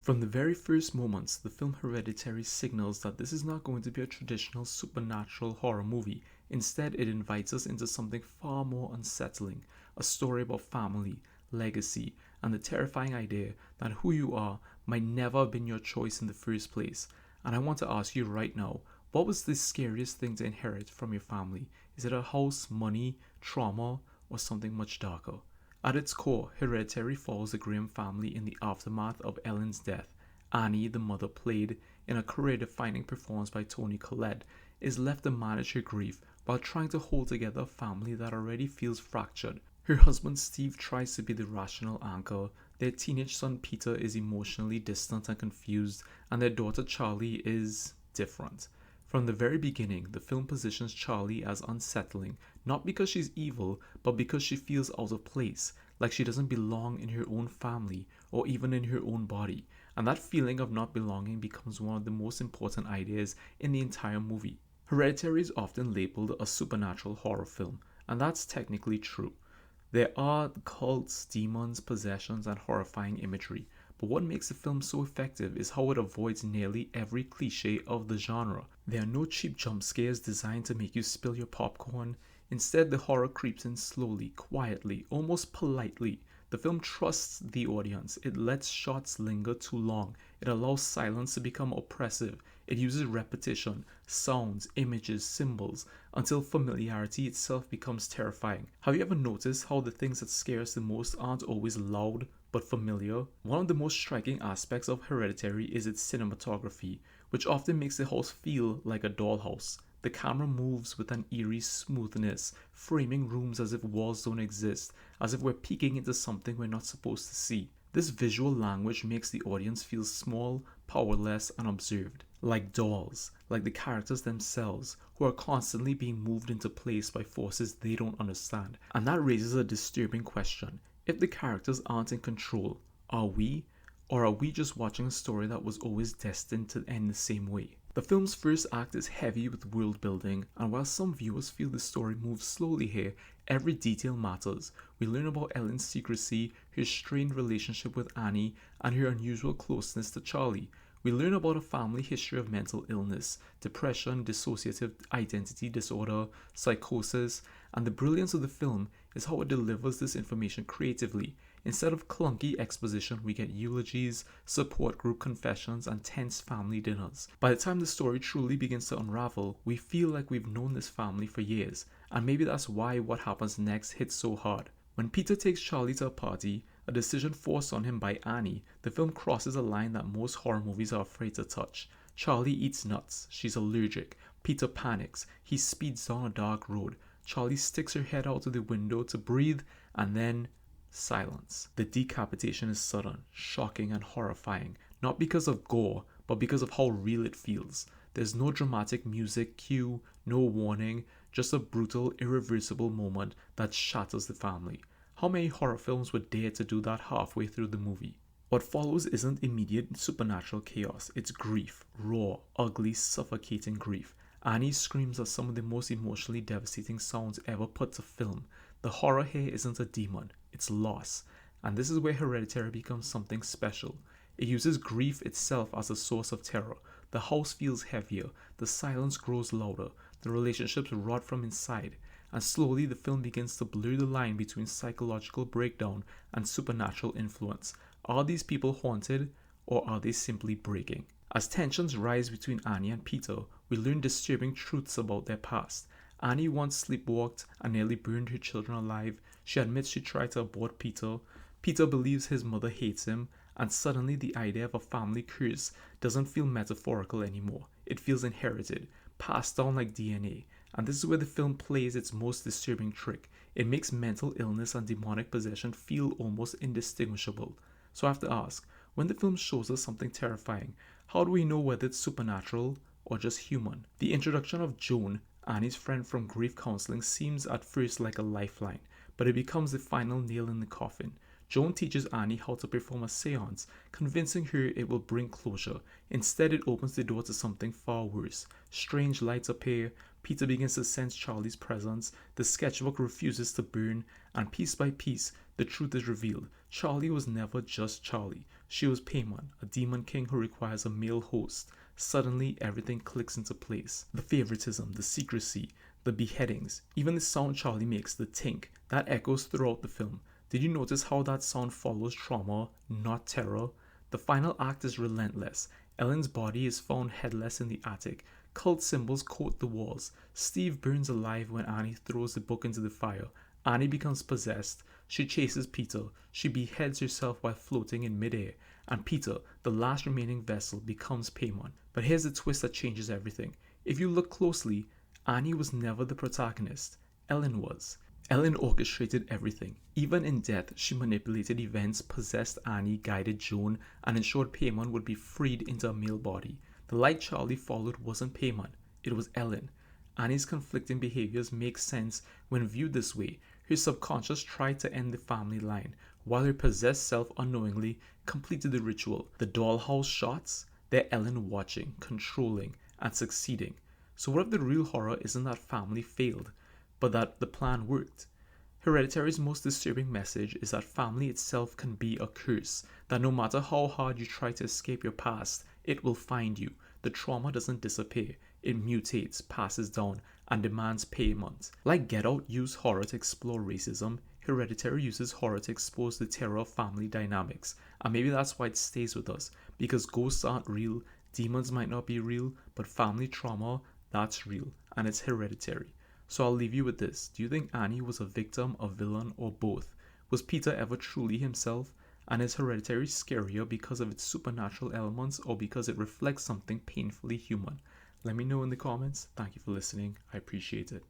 From the very first moments, the film Hereditary signals that this is not going to be a traditional supernatural horror movie. Instead, it invites us into something far more unsettling, a story about family, legacy, and the terrifying idea that who you are might never have been your choice in the first place. And I want to ask you right now, what was the scariest thing to inherit from your family? Is it a house, money, trauma, or something much darker? At its core, Hereditary follows the Graham family in the aftermath of Ellen's death. Annie, the mother played in a career-defining performance by Toni Collette, is left to manage her grief while trying to hold together a family that already feels fractured. Her husband Steve tries to be the rational anchor, their teenage son Peter is emotionally distant and confused, and their daughter Charlie is different. From the very beginning, the film positions Charlie as unsettling, not because she's evil, but because she feels out of place, like she doesn't belong in her own family or even in her own body. And that feeling of not belonging becomes one of the most important ideas in the entire movie. Hereditary is often labeled a supernatural horror film, and that's technically true. There are cults, demons, possessions, and horrifying imagery, but what makes the film so effective is how it avoids nearly every cliche of the genre. There are no cheap jump scares designed to make you spill your popcorn. Instead, the horror creeps in slowly, quietly, almost politely. The film trusts the audience. It lets shots linger too long. It allows silence to become oppressive. It uses repetition, sounds, images, symbols, until familiarity itself becomes terrifying. Have you ever noticed how the things that scare us the most aren't always loud but familiar? One of the most striking aspects of Hereditary is its cinematography, which often makes the house feel like a dollhouse. The camera moves with an eerie smoothness, framing rooms as if walls don't exist, as if we're peeking into something we're not supposed to see. This visual language makes the audience feel small, powerless, and observed, like dolls, like the characters themselves, who are constantly being moved into place by forces they don't understand. And that raises a disturbing question. If the characters aren't in control, are we? Or are we just watching a story that was always destined to end the same way? The film's first act is heavy with world building, and while some viewers feel the story moves slowly here, every detail matters. We learn about Ellen's secrecy, her strained relationship with Annie, and her unusual closeness to Charlie. We learn about a family history of mental illness, depression, dissociative identity disorder, psychosis, and the brilliance of the film is how it delivers this information creatively. Instead of clunky exposition, we get eulogies, support group confessions, and tense family dinners. By the time the story truly begins to unravel, we feel like we've known this family for years, and maybe that's why what happens next hits so hard. When Peter takes Charlie to a party, a decision forced on him by Annie, the film crosses a line that most horror movies are afraid to touch. Charlie eats nuts, she's allergic, Peter panics, he speeds down a dark road, Charlie sticks her head out of the window to breathe, and then silence. The decapitation is sudden, shocking, and horrifying, not because of gore, but because of how real it feels. There's no dramatic music cue, no warning, just a brutal, irreversible moment that shatters the family. How many horror films would dare to do that halfway through the movie? What follows isn't immediate supernatural chaos, it's grief, raw, ugly, suffocating grief. Annie's screams are some of the most emotionally devastating sounds ever put to film. The horror here isn't a demon, it's loss. And this is where Hereditary becomes something special. It uses grief itself as a source of terror. The house feels heavier, the silence grows louder, the relationships rot from inside, and slowly the film begins to blur the line between psychological breakdown and supernatural influence. Are these people haunted, or are they simply breaking? As tensions rise between Annie and Peter, we learn disturbing truths about their past. Annie once sleepwalked and nearly burned her children alive. She admits she tried to abort Peter. Peter believes his mother hates him, and suddenly the idea of a family curse doesn't feel metaphorical anymore. It feels inherited, passed down like DNA. And this is where the film plays its most disturbing trick. It makes mental illness and demonic possession feel almost indistinguishable. So I have to ask, when the film shows us something terrifying, how do we know whether it's supernatural or just human? The introduction of Joan, Annie's friend from grief counseling, seems at first like a lifeline, but it becomes the final nail in the coffin. Joan teaches Annie how to perform a seance, convincing her it will bring closure. Instead, it opens the door to something far worse. Strange lights appear, Peter begins to sense Charlie's presence, the sketchbook refuses to burn, and piece by piece, the truth is revealed. Charlie was never just Charlie. She was Paimon, a demon king who requires a male host. Suddenly, everything clicks into place. The favoritism, the secrecy, the beheadings, even the sound Charlie makes, the tink, that echoes throughout the film. Did you notice how that sound follows trauma, not terror? The final act is relentless. Ellen's body is found headless in the attic. Cult symbols coat the walls. Steve burns alive when Annie throws the book into the fire. Annie becomes possessed. She chases Peter. She beheads herself while floating in midair. And Peter, the last remaining vessel, becomes Paimon. But here's the twist that changes everything. If you look closely, Annie was never the protagonist. Ellen was. Ellen orchestrated everything. Even in death, she manipulated events, possessed Annie, guided Joan, and ensured Paimon would be freed into a male body. The light Charlie followed wasn't Paimon, it was Ellen. Annie's conflicting behaviors make sense when viewed this way. Her subconscious tried to end the family line, while her possessed self unknowingly completed the ritual. The dollhouse shots, they're Ellen watching, controlling, and succeeding. So what if the real horror isn't that family failed, but that the plan worked? Hereditary's most disturbing message is that family itself can be a curse, that no matter how hard you try to escape your past, it will find you. The trauma doesn't disappear, it mutates, passes down, and demands payment. Like Get Out used horror to explore racism, Hereditary uses horror to expose the terror of family dynamics. And maybe that's why it stays with us, because ghosts aren't real, demons might not be real, but family trauma, that's real, and it's hereditary. So I'll leave you with this. Do you think Annie was a victim, a villain, or both? Was Peter ever truly himself? And is Hereditary scarier because of its supernatural elements or because it reflects something painfully human? Let me know in the comments. Thank you for listening. I appreciate it.